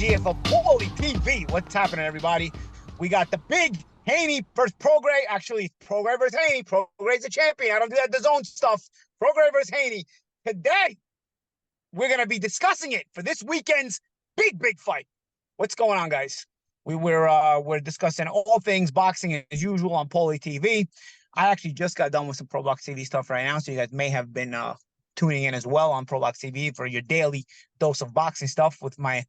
here for Paulie TV. What's happening, everybody? We got the big Haney versus Prograis. Actually, Prograis versus Haney. Prograis the champion. I don't do that DAZN stuff. Prograis versus Haney. Today, we're going to be discussing it for this weekend's big fight. What's going on, guys? We're discussing all things boxing as usual on Paulie TV. I actually just got done with some Pro Box TV stuff right now, so you guys may have been tuning in as well on Pro Box TV for your daily dose of boxing stuff with my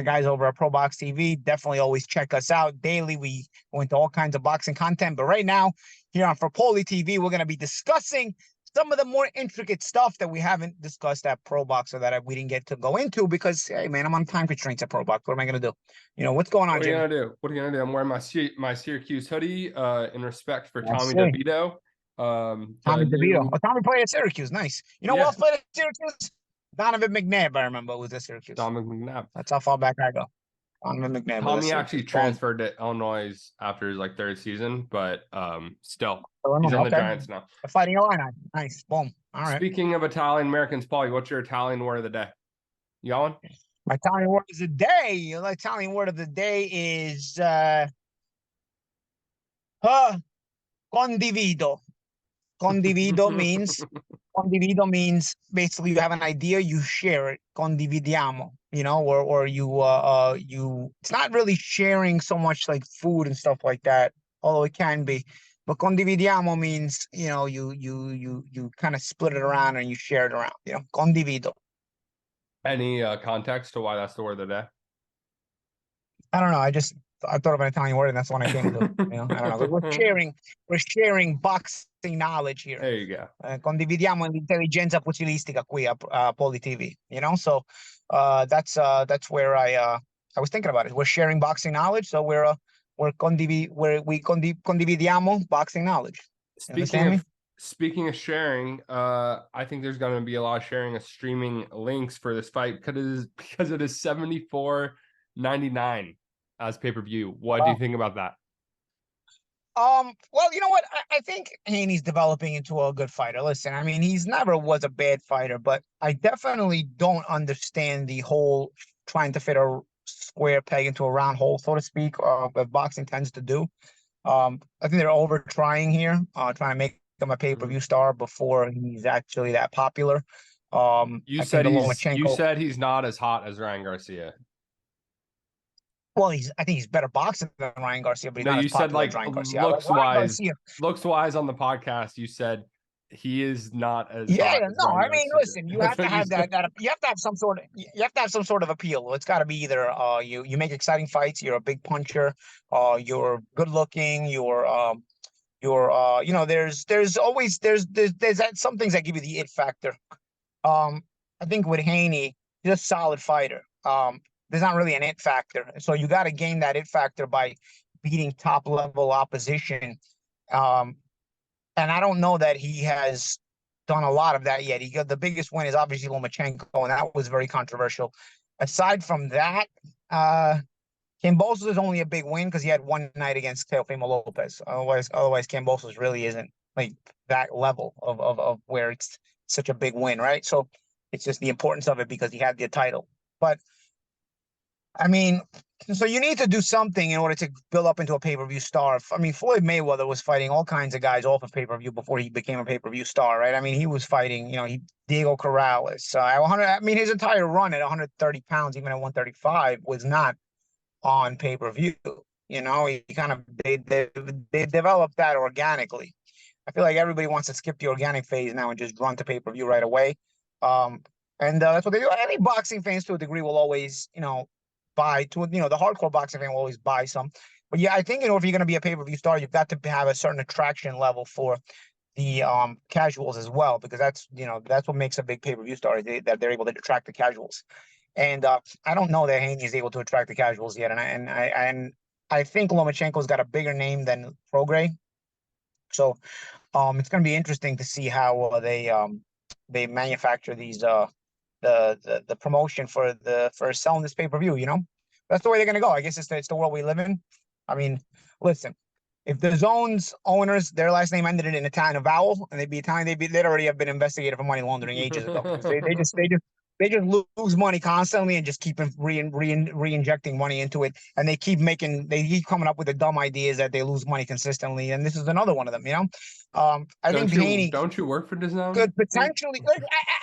guys over at Pro Box TV. Definitely always check us out daily. We go into all kinds of boxing content, but right now here on for Paulie TV, we're going to be discussing some of the more intricate stuff that we haven't discussed at Pro Box, or that we didn't get to go into because, hey, man, I'm on time constraints at Pro Box. What am I going to do? You know, what's going on, Jimmy? What are you gonna do? I'm wearing my Syracuse hoodie in respect for Tommy see. DeVito. Tommy DeVito. Oh, Tommy played at Syracuse. Nice. You know who else played at Syracuse? Donovan McNabb, I remember, was at Syracuse. Donovan McNabb. That's how far back I go. Donovan McNabb. Tommy actually transferred to Illinois after his third season, but still, Illinois, he's on the Giants now. Fighting Illini. Nice. Boom. All right. Speaking of Italian Americans, Paulie, what's your Italian word of the day? You got one? My Italian word of the day. The Italian word of the day is condivido. Condivido means basically you have an idea, you share it. Condividiamo, you know, or you. It's not really sharing so much like food and stuff like that, although it can be. But condividiamo means, you know, you kind of split it around and you share it around. You know, condivido. Any context to why that's the word of the day? I don't know. I thought of an Italian word, and that's the one I came to. You know, I don't know. We're sharing boxing knowledge here. There you go. Condividiamo l'intelligenza fucilistica qui a Paulie TV. You know, so that's where I was thinking about it. We're sharing boxing knowledge, so we condividiamo boxing knowledge. Speaking of sharing, I think there's going to be a lot of sharing of streaming links for this fight because it is $74.99 as pay-per-view. What do you think about that? Well, you know what? I think Haney's developing into a good fighter. Listen, I mean, he's never was a bad fighter, but I definitely don't understand the whole trying to fit a square peg into a round hole, so to speak, that boxing tends to do. I think they're over trying here, trying to make him a pay-per-view star before he's actually that popular. You said he's not as hot as Ryan Garcia. Well, I think he's better boxing than Ryan Garcia, but he's not as popular as Ryan Garcia. Looks wise on the podcast. You said he is not as hot as Ryan Garcia. Listen, you have to have that. You have to have some sort of appeal. It's got to be either you make exciting fights, you're a big puncher, you're good looking, you're you know, there's some things that give you the it factor. I think with Haney, he's a solid fighter. There's not really an it factor. So you got to gain that it factor by beating top level opposition. And I don't know that he has done a lot of that yet. He got the biggest win is obviously Lomachenko, and that was very controversial. Aside from that, Kambosos is only a big win because he had one night against Teofimo Lopez. Otherwise Kambosos really isn't like that level of where it's such a big win, right? So it's just the importance of it because he had the title. But I mean, so you need to do something in order to build up into a pay-per-view star. I mean, Floyd Mayweather was fighting all kinds of guys off of pay-per-view before he became a pay-per-view star, right? I mean, he was fighting, you know, Diego Corrales. His entire run at 130 pounds, even at 135, was not on pay-per-view. You know, they developed that organically. I feel like everybody wants to skip the organic phase now and just run to pay-per-view right away. And that's what they do. Any boxing fans, to a degree, will always, you know, the hardcore boxing fan will always buy some. But yeah, I think, you know, if you're going to be a pay-per-view star, you've got to have a certain attraction level for the casuals as well, because that's what makes a big pay-per-view star, that they're able to attract the casuals. And I don't know that Haney is able to attract the casuals yet. And I think Lomachenko's got a bigger name than Prograis. So it's going to be interesting to see how they manufacture these the promotion for selling this pay-per-view. You know, that's the way they're gonna go. I guess it's the world we live in. I mean, listen, if the DAZN's owners, their last name ended in an Italian vowel and they'd be Italian, they'd already have been investigated for money laundering ages ago. They They just lose money constantly and just keep re-injecting money into it, and they keep coming up with the dumb ideas that they lose money consistently, and this is another one of them. I think Haney don't you work for DAZN? could potentially.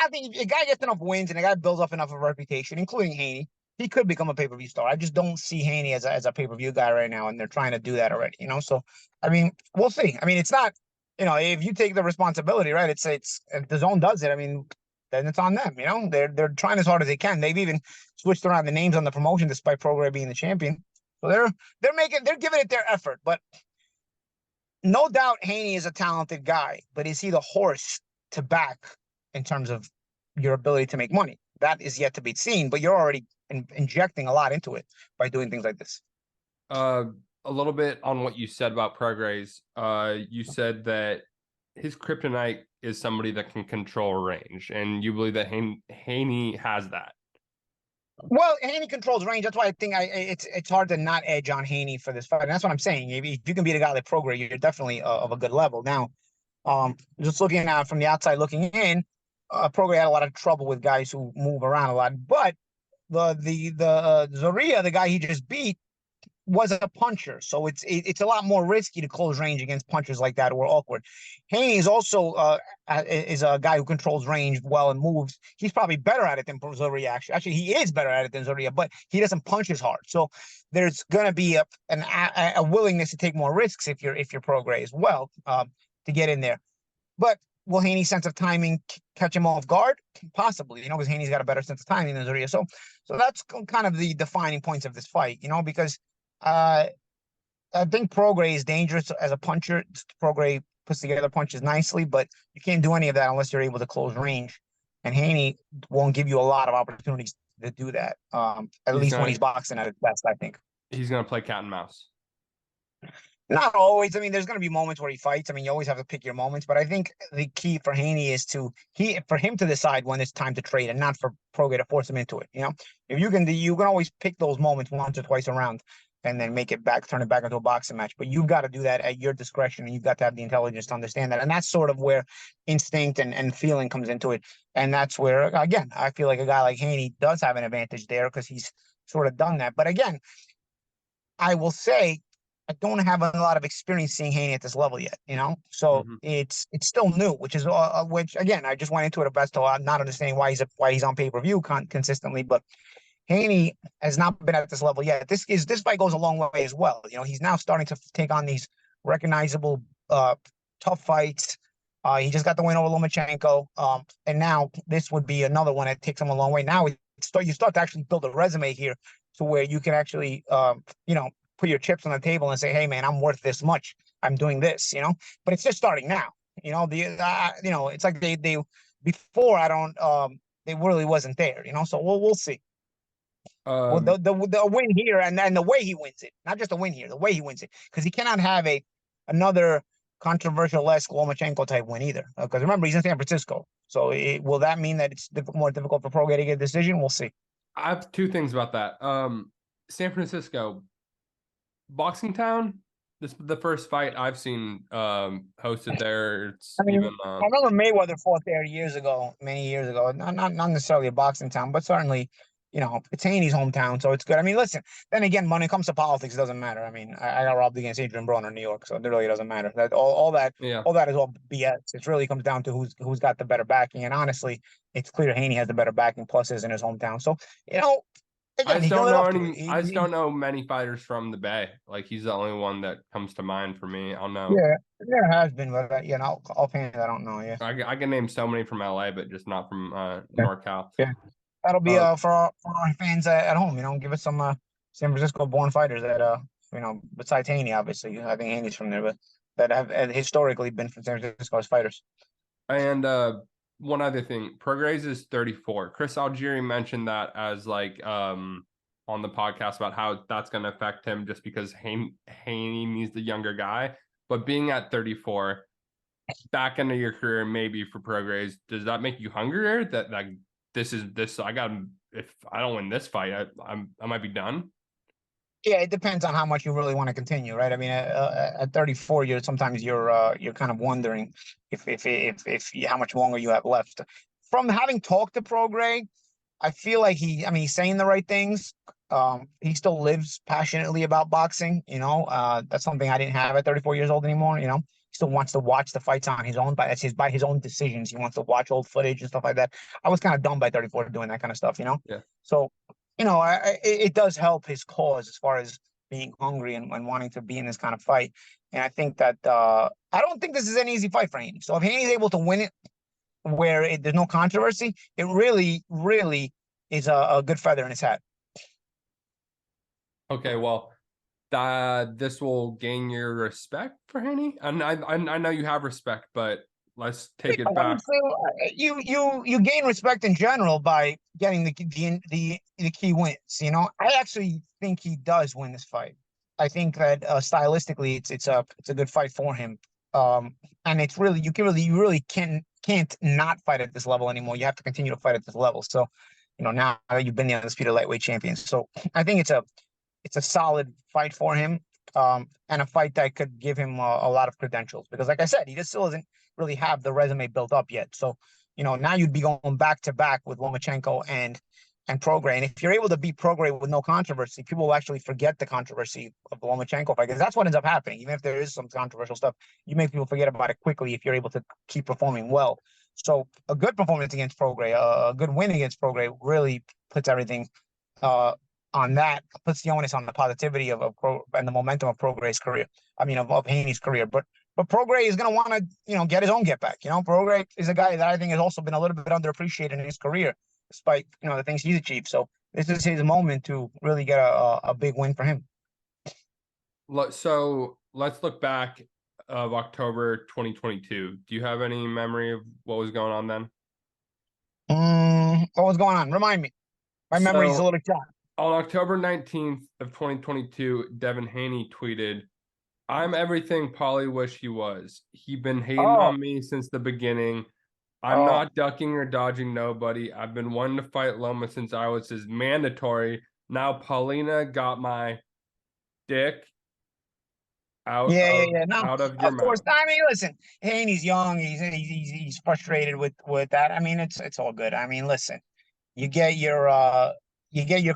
I think if a guy gets enough wins and a guy builds up enough of a reputation, including Haney, he could become a pay-per-view star. I just don't see Haney as a pay-per-view guy right now, and they're trying to do that already. So I mean, we'll see. I mean, it's not. If you take the responsibility, right? It's if the zone does it. I mean, then it's on them. They're trying as hard as they can. They've even switched around the names on the promotion despite Prograis being the champion. So they're giving it their effort. But no doubt Haney is a talented guy, but is he the horse to back in terms of your ability to make money? That is yet to be seen. But you're already injecting a lot into it by doing things like this. A little bit on what you said about Prograis. You said that his kryptonite is somebody that can control range, and you believe that Haney has that. Well, Haney controls range. That's why I think it's hard to not edge on Haney for this fight. And that's what I'm saying. If you can beat a guy like Prograis, you're definitely of a good level. Now, just looking at from the outside looking in, Prograis had a lot of trouble with guys who move around a lot. But the Zorrilla, the guy he just beat, was a puncher, so it's a lot more risky to close range against punchers like that who are awkward. Haney is also is a guy who controls range well and moves. He's probably better at it than Zorrilla. Actually, he is better at it than Zorrilla, but he doesn't punch as hard. So there's gonna be a willingness to take more risks if you're Prograis as well to get in there. But will Haney's sense of timing catch him off guard? Possibly, because Haney's got a better sense of timing than Zorrilla. So that's kind of the defining points of this fight, because. I think Prograis is dangerous as a puncher. Prograis puts together punches nicely, but you can't do any of that unless you're able to close range. And Haney won't give you a lot of opportunities to do that. At least when he's boxing at his best, I think. He's going to play cat and mouse. Not always. I mean, there's going to be moments where he fights. I mean, you always have to pick your moments. But I think the key for Haney is for him to decide when it's time to trade, and not for Prograis to force him into it. If you can always pick those moments once or twice around, and then turn it back into a boxing match. But you've got to do that at your discretion, and you've got to have the intelligence to understand that. And that's sort of where instinct and feeling comes into it. And that's where, again, I feel like a guy like Haney does have an advantage there because he's sort of done that. But again, I will say I don't have a lot of experience seeing Haney at this level yet, So it's still new, which again, I just went into it a best of not understanding why he's on pay-per-view consistently, but Haney has not been at this level yet. This fight goes a long way as well. He's now starting to take on these recognizable, tough fights. He just got the win over Lomachenko, and now this would be another one that takes him a long way. Now you start to actually build a resume here, to where you can actually, put your chips on the table and say, "Hey, man, I'm worth this much. I'm doing this." But it's just starting now. It's like they before they really wasn't there. So we'll see. Well, the win here and the way he wins it, not just the win here, the way he wins it, because he cannot have another controversial-esque Lomachenko type win either. Because remember, he's in San Francisco, so will that mean that it's more difficult for Prograis to get a decision? We'll see. I have two things about that. San Francisco, boxing town. This is the first fight I've seen hosted there. I remember Mayweather fought there many years ago. Not necessarily a boxing town, but certainly. It's Haney's hometown, so it's good. I mean, listen, then again, when it comes to politics, it doesn't matter. I mean, I got robbed against Adrian Broner in New York, so it really doesn't matter. All that is all BS. It really comes down to who's got the better backing. And honestly, it's clear Haney has the better backing, plus is in his hometown. So, again, I just don't know many fighters from the Bay. Like, he's the only one that comes to mind for me. I'll know. Yeah, there has been, but offhand, I don't know. Yeah, I can name so many from LA, but just not from NorCal. Yeah. That'll be for our fans at home. Give us some San Francisco-born fighters that besides Haney, obviously. I think Haney's from there, but that have historically been from San Francisco as fighters. And one other thing, Prograis is 34. Chris Algieri mentioned that as on the podcast about how that's going to affect him just because Haney needs the younger guy. But being at 34, back into your career, maybe for Prograis, does that make you hungrier? That if I don't win this fight, I might be done. Yeah, it depends on how much you really want to continue, right? I mean, at 34, you're kind of wondering if how much longer you have left. From having talked to Prograis, I feel like he's saying the right things. He still lives passionately about boxing. That's something I didn't have at 34 years old anymore. He still wants to watch the fights on his own, by his own decisions. He wants to watch old footage and stuff like that. I was kind of dumb by 34 doing that kind of stuff. Yeah. So, it does help his cause as far as being hungry and wanting to be in this kind of fight. And I think that I don't think this is an easy fight for Haney. So if Haney's able to win it where there's no controversy, it really, really is a good feather in his hat. Okay, well, this will gain your respect for Haney. And I know you have respect, but let's take it back. You gain respect in general by getting the key wins. I actually think he does win this fight. I think that stylistically, it's a good fight for him. And it's really you really can't not fight at this level anymore. You have to continue to fight at this level. So, now you've been the undisputed lightweight champion. So I think it's a solid fight for him, and a fight that could give him a lot of credentials. Because, like I said, he just still doesn't really have the resume built up yet. So, now you'd be going back to back with Lomachenko and Prograis. And if you're able to beat Prograis with no controversy, people will actually forget the controversy of the Lomachenko fight, because that's what ends up happening. Even if there is some controversial stuff, you make people forget about it quickly if you're able to keep performing well. So a good performance against Prograis, a good win against Prograis, really puts everything on that, puts the onus on the positivity of and the momentum of Prograis' career. I mean, of Haney's career. But Prograis is going to want to, get his own get back. Prograis is a guy that I think has also been a little bit underappreciated in his career, despite, the things he's achieved. So this is his moment to really get a big win for him. So let's look back of October 2022. Do you have any memory of what was going on then? What was going on? Remind me. My memory's a little shot. On October 19th of 2022, Devin Haney tweeted, "I'm everything Paulie wish he was. He been hating on me since the beginning. I'm not ducking or dodging nobody. I've been wanting to fight Loma since I was his mandatory. Now Paulina got my dick out out of your of course. mouth." I mean, listen, Haney's young. He's frustrated with that. I mean, it's all good. I mean, listen, you get your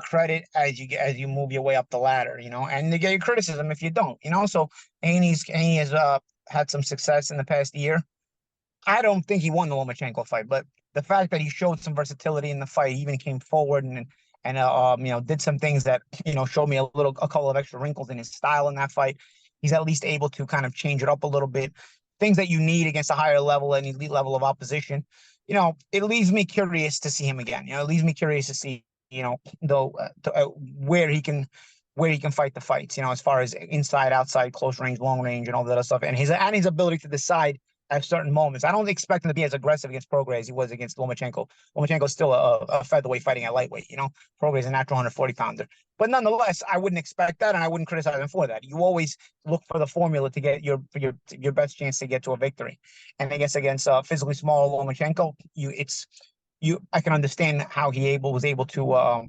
credit as you move your way up the ladder, and you get your criticism if you don't, So Haney has had some success in the past year. I don't think he won the Lomachenko fight, but the fact that he showed some versatility in the fight, he even came forward and did some things that showed me a couple of extra wrinkles in his style in that fight. He's at least able to kind of change it up a little bit, things that you need against a higher level and elite level of opposition. It leaves me curious to see him again. It leaves me curious to see where he can fight the fights. As far as inside, outside, close range, long range, and all that other stuff, and his ability to decide at certain moments. I don't expect him to be as aggressive against Prograis as he was against Lomachenko. Lomachenko's still a featherweight fighting at lightweight. Prograis is a natural 140-pounder. But nonetheless, I wouldn't expect that, and I wouldn't criticize him for that. You always look for the formula to get your best chance to get to a victory. And I guess against physically small Lomachenko, I can understand how he was able to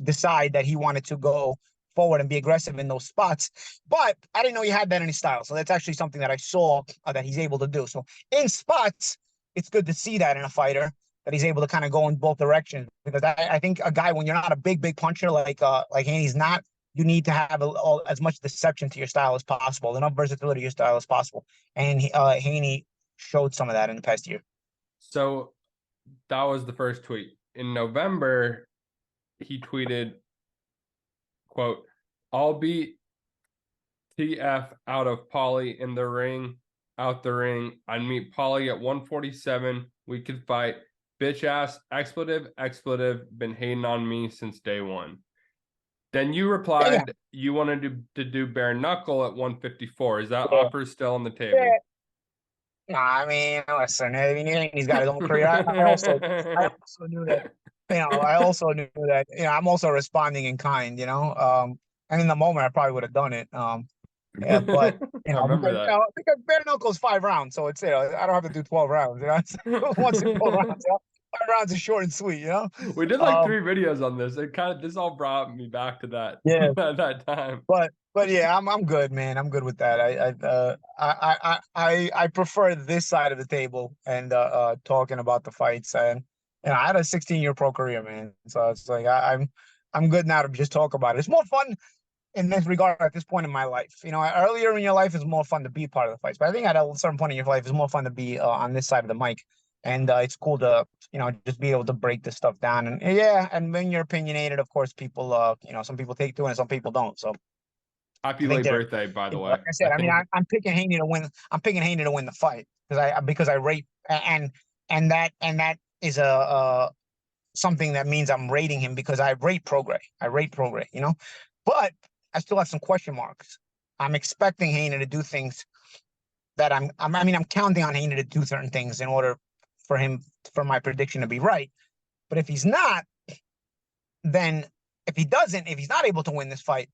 decide that he wanted to go forward and be aggressive in those spots. But I didn't know he had that in his style. So that's actually something that I saw that he's able to do. So in spots, it's good to see that in a fighter, that he's able to kind of go in both directions. Because I think a guy, when you're not a big puncher like Haney's not, you need to have as much deception to your style as possible, enough versatility to your style as possible. And Haney showed some of that in the past year. So that was the first tweet. In November, he tweeted, quote, "I'll beat TF out of Paulie in the ring, out the ring. I'd meet Paulie at 147. We could fight. Bitch ass, expletive, been hating on me since day one." Then you replied, you wanted to do bare knuckle at 154. Is that offer still on the table? Yeah. No, I mean, listen, he's got his own career. I also knew that, I'm also responding in kind, and in the moment I probably would have done it. Yeah, but I remember that. Because bare knuckles 5 rounds, so it's I don't have to do 12 rounds, It's once in 12 rounds, 5 rounds is short and sweet, We did like 3 videos on this. This all brought me back to that. Yeah, at that time. But yeah, I'm good, man. I'm good with that. I prefer this side of the table and talking about the fights, and You know, I had a 16-year pro career, man. So it's like I'm good now to just talk about it. It's more fun in this regard at this point in my life. You know, earlier in your life is more fun to be part of the fights, but I think at a certain point in your life it's more fun to be on this side of the mic, and it's cool to just be able to break this stuff down. And yeah, and when you're opinionated, of course, people some people take to it and some people don't. So Happy I think late they're birthday, by the like way. I said. I I mean, think I'm picking Haney to win. I'm picking Haney to win the fight because I rate and that is a something that means I'm rating him because I rate Prograis. I rate Prograis, but I still have some question marks. I'm expecting Haney to do things that I mean, I'm counting on Haney to do certain things in order for my prediction to be right. But if he's not, then if he's not able to win this fight,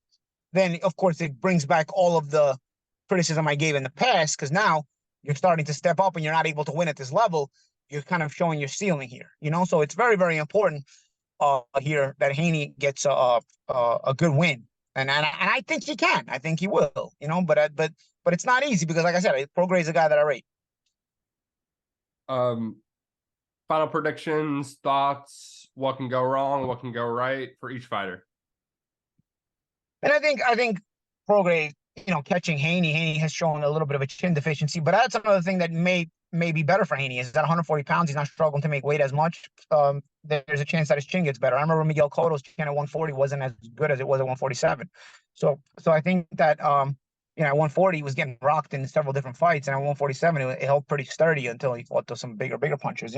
then of course it brings back all of the criticism I gave in the past because now you're starting to step up and you're not able to win at this level. You're kind of showing your ceiling here. So it's very, very important here that Haney gets a good win, and I think he can. I think he will. But it's not easy because, like I said, Prograis is a guy that I rate. um final predictions, thoughts, what can go wrong, what can go right for each fighter. And I think Prograis, catching Haney has shown a little bit of a chin deficiency, but that's another thing that may be better for Haney is that 140 pounds, he's not struggling to make weight as much. There's a chance that his chin gets better. I remember Miguel Cotto's chin at 140 wasn't as good as it was at 147. So I think that at 140 he was getting rocked in several different fights, and at 147 it held pretty sturdy until he fought to some bigger punchers.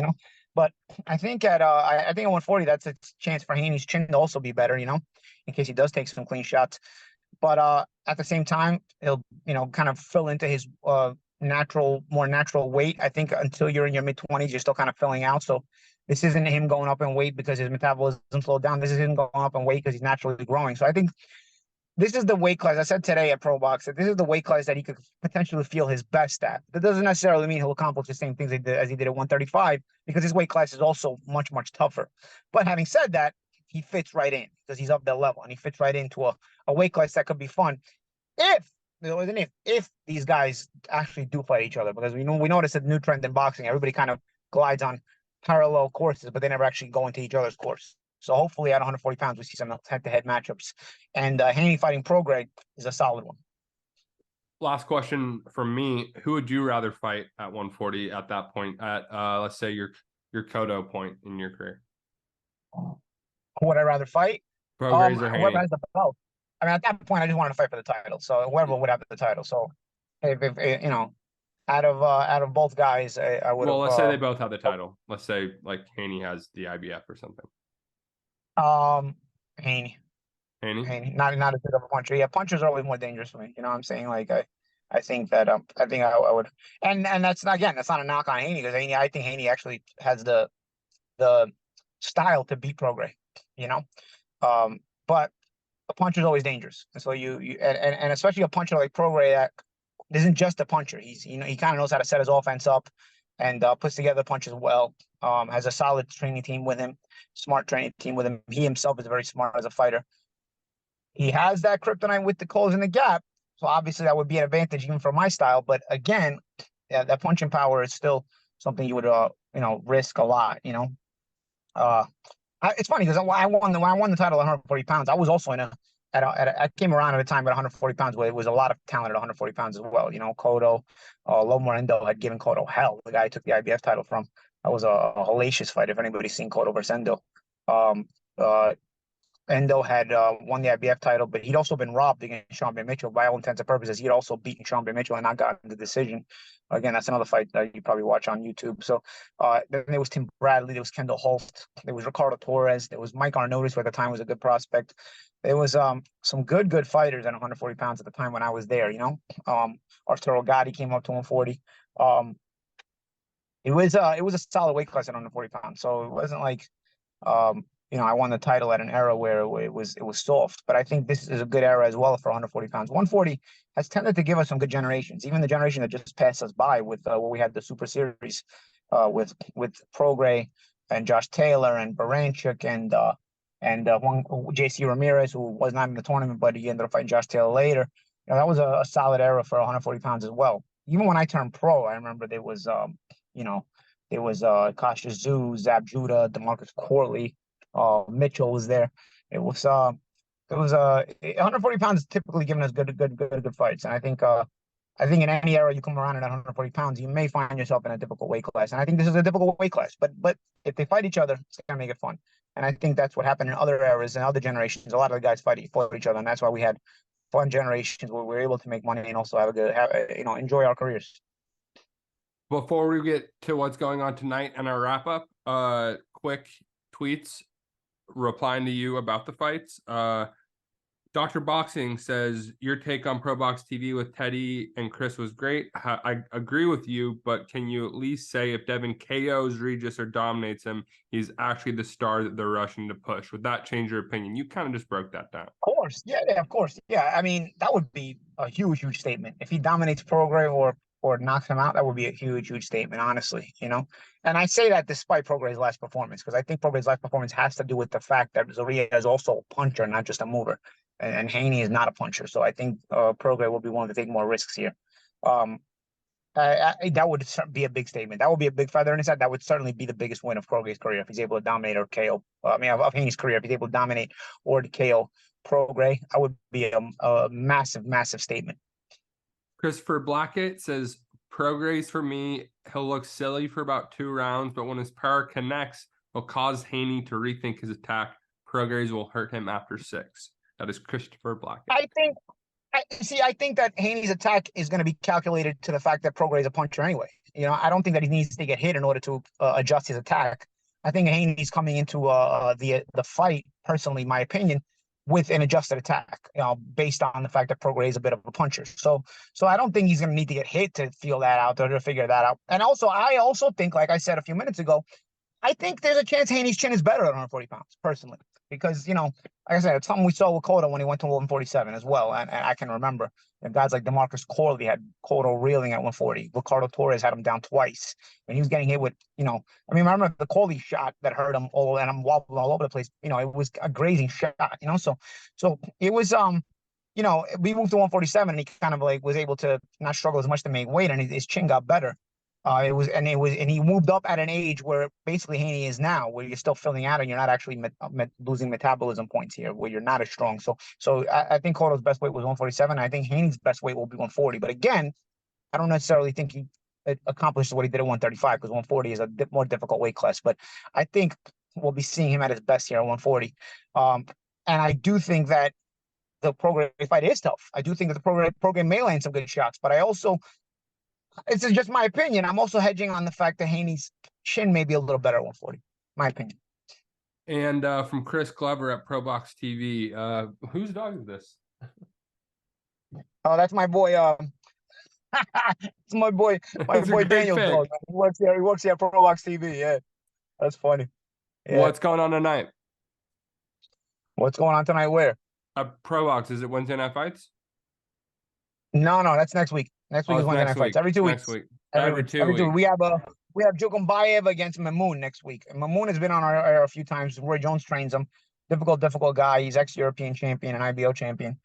But I think I think at 140 that's a chance for Haney's chin to also be better. In case he does take some clean shots. But at the same time, he'll kind of fill into his more natural weight. I think until you're in your mid-20s, you're still kind of filling out. So this isn't him going up in weight because his metabolism slowed down. This is him going up in weight because he's naturally growing. So I think this is the weight class. I said today at Pro Box that this is the weight class that he could potentially feel his best at. That doesn't necessarily mean he'll accomplish the same things as he did at 135 because his weight class is also much, much tougher. But having said that, he fits right in because he's up that level and he fits right into a weight class that could be fun if these guys actually do fight each other, because we notice a new trend in boxing. Everybody kind of glides on parallel courses, but they never actually go into each other's course. So hopefully at 140 pounds, we see some head-to-head matchups. And Haney fighting Prograis is a solid one. Last question from me. Who would you rather fight at 140 at that point, at let's say your cotto point in your career? Who would I rather fight? Prograis or Haney? Whoever has the belt. I mean, at that point, I just wanted to fight for the title. So whoever would have the title. So if out of both guys, I would. Well, let's say they both have the title. Let's say like Haney has the IBF or something. Haney. Haney? Not as big of a puncher. Yeah, punchers are always more dangerous for me. You know what I'm saying? Like I think that I think I would, and that's not a knock on Haney because I think Haney actually has the style to beat Prograis. But a puncher is always dangerous, and so and especially a puncher like Prograis that isn't just a puncher. He kind of knows how to set his offense up and puts together punches well. Has a solid training team with him, smart training team with him. He himself is very smart as a fighter. He has that kryptonite with the closing the gap, so obviously that would be an advantage even for my style. But again, yeah, that punching power is still something you would risk a lot. It's funny because when I won the title at 140 pounds, I was also I came around at a time at 140 pounds where it was a lot of talent at 140 pounds as well. Cotto, Lomar Endo had given Cotto hell. The guy who took the IBF title from. That was a hellacious fight. If anybody's seen Cotto versus Endo, Endo had won the IBF title, but he'd also been robbed against Sean B. Mitchell. By all intents and purposes, he'd also beaten Sean B. Mitchell and not gotten the decision. Again, that's another fight that you probably watch on YouTube. So then there was Tim Bradley, there was Kendall Holt, there was Ricardo Torres, there was Mike Arnautis, who at the time was a good prospect. There was some good fighters at 140 pounds at the time when I was there. Arturo Gatti came up to 140. It was a solid weight class at 140 pounds. So it wasn't like I won the title at an era where it was soft, but I think this is a good era as well for 140 pounds. 140 has tended to give us some good generations, even the generation that just passed us by with what we had the Super Series with Prograis and Josh Taylor and Baranchuk and one JC Ramirez, who was not in the tournament, but he ended up fighting Josh Taylor later. That was a solid era for 140 pounds as well. Even when I turned pro, I remember there was There was Cassius Zoo, Zab Judah, DeMarcus Corley, Mitchell was there. It was 140 pounds typically giving us good fights, and I think in any era you come around at 140 pounds, you may find yourself in a difficult weight class, and I think this is a difficult weight class. But if they fight each other, it's gonna make it fun, and I think that's what happened in other eras and other generations. A lot of the guys fought each other, and that's why we had fun generations where we were able to make money and also enjoy our careers. Before we get to what's going on tonight and our wrap up, quick tweets replying to you about the fights. Dr. Boxing says your take on Pro Box TV with Teddy and Chris was great. I agree with you, but can you at least say if Devin KOs Regis or dominates him, he's actually the star that they're rushing to push? Would that change your opinion? You kind of just broke that down. Of course, yeah, of course, yeah. I mean, that would be a huge statement if he dominates Prograis or knocks him out. That would be a huge statement, honestly. And I say that despite Prograis' last performance, because I think Prograis' last performance has to do with the fact that Zorrilla is also a puncher, not just a mover. And Haney is not a puncher, so I think Prograis will be willing to take more risks here. That would be a big statement. That would be a big feather in his head. That would certainly be the biggest win of Prograis' career if he's able to dominate or KO. Of Haney's career, if he's able to dominate or to KO Prograis, that would be a massive statement. Christopher Blackett says Prograis for me, he'll look silly for about 2 rounds, but when his power connects, he'll cause Haney to rethink his attack. Prograis will hurt him after 6. That is Christopher Blackett. I think that Haney's attack is going to be calculated to the fact that Prograis is a puncher anyway. I don't think that he needs to get hit in order to adjust his attack. I think Haney's coming into the fight, personally, my opinion, with an adjusted attack, based on the fact that Prograis is a bit of a puncher. So I don't think he's going to need to get hit to feel that out or to figure that out. And I also think, like I said a few minutes ago, I think there's a chance Haney's chin is better at 140 pounds, personally. Because, like I said, it's something we saw with Cotto when he went to 147 as well. And I can remember guys like DeMarcus Corley had Cotto reeling at 140. Ricardo Torres had him down twice. When he was getting hit with, I remember the Corley shot that hurt him and I'm wobbling all over the place. It was a grazing shot, So it was, we moved to 147 and he kind of was able to not struggle as much to make weight and his chin got better. And he moved up at an age where basically Haney is now, where you're still filling out and you're not actually losing metabolism points here, where you're not as strong. So I think Cotto's best weight was 147. I think Haney's best weight will be 140. But again, I don't necessarily think he accomplished what he did at 135 because 140 is a bit more difficult weight class. But I think we'll be seeing him at his best here at 140. And I do think that the Prograis fight is tough. I do think that the Prograis may land some good shots, but it's just my opinion. I'm also hedging on the fact that Haney's chin may be a little better at 140. My opinion. And from Chris Glover at Pro Box TV, whose dog is this? Oh, that's my boy. It's my boy Daniel's dog. He works here at Pro Box TV. Yeah, that's funny. Yeah. What's going on tonight? What's going on tonight? Where? Pro Box. Is it Wednesday Night Fights? No, that's next week. Next week is Wednesday Night Fights. Every 2 weeks. Next week. Every 2 weeks. We have Jukumbayev against Mamoun next week. And Mamoun has been on our air a few times. Roy Jones trains him. Difficult guy. He's ex-European champion and IBO champion.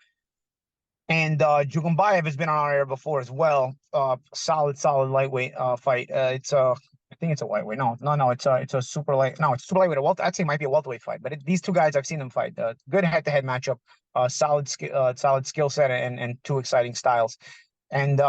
And Jukumbayev has been on our air before as well. Solid lightweight fight. I think it's a lightweight. No. It's a super light. No, it's super lightweight. I'd say it might be a welterweight fight. But these two guys, I've seen them fight. Good head-to-head matchup. Solid skill set and 2 exciting styles. And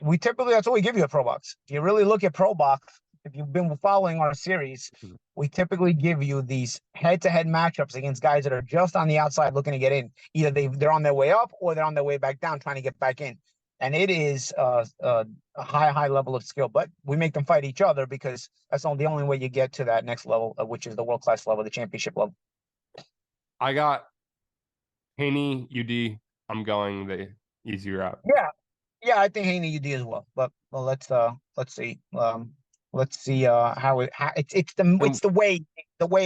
we typically, that's what we give you at Pro Box. If you really look at Pro Box, if you've been following our series, we typically give you these head-to-head matchups against guys that are just on the outside looking to get in. Either they're on their way up or they're on their way back down trying to get back in. And it is a high level of skill. But we make them fight each other because that's the only way you get to that next level, which is the world-class level, the championship level. I got Haney, UD. I'm going the easy route. Yeah, I think Haney UD as well. But let's see. Let's see how it's the way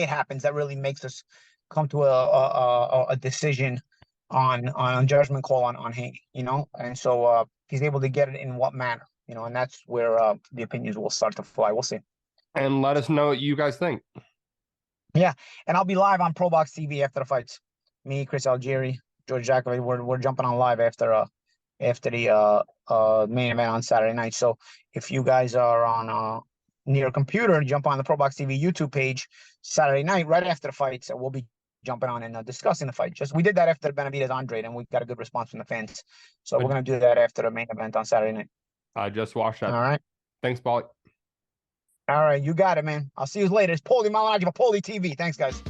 it happens that really makes us come to a decision on judgment call on Haney, And so if he's able to get it in what manner, and that's where the opinions will start to fly. We'll see. And let us know what you guys think. Yeah, and I'll be live on Pro Box TV after the fights. Me, Chris Algieri, George Jakovic, we're jumping on live after the main event on Saturday night. So if you guys are on near a computer and jump on the Pro Box TV YouTube page Saturday night right after the fight. So we'll be jumping on and discussing the fight. We did that after Benavidez Andre, and we got a good response from the fans. So we're gonna do that after the main event on Saturday night. I just watched that. All right. Thanks, Paulie. All right, you got it, man. I'll see you later. It's Paulie Malignaggi for Paulie TV. Thanks, guys.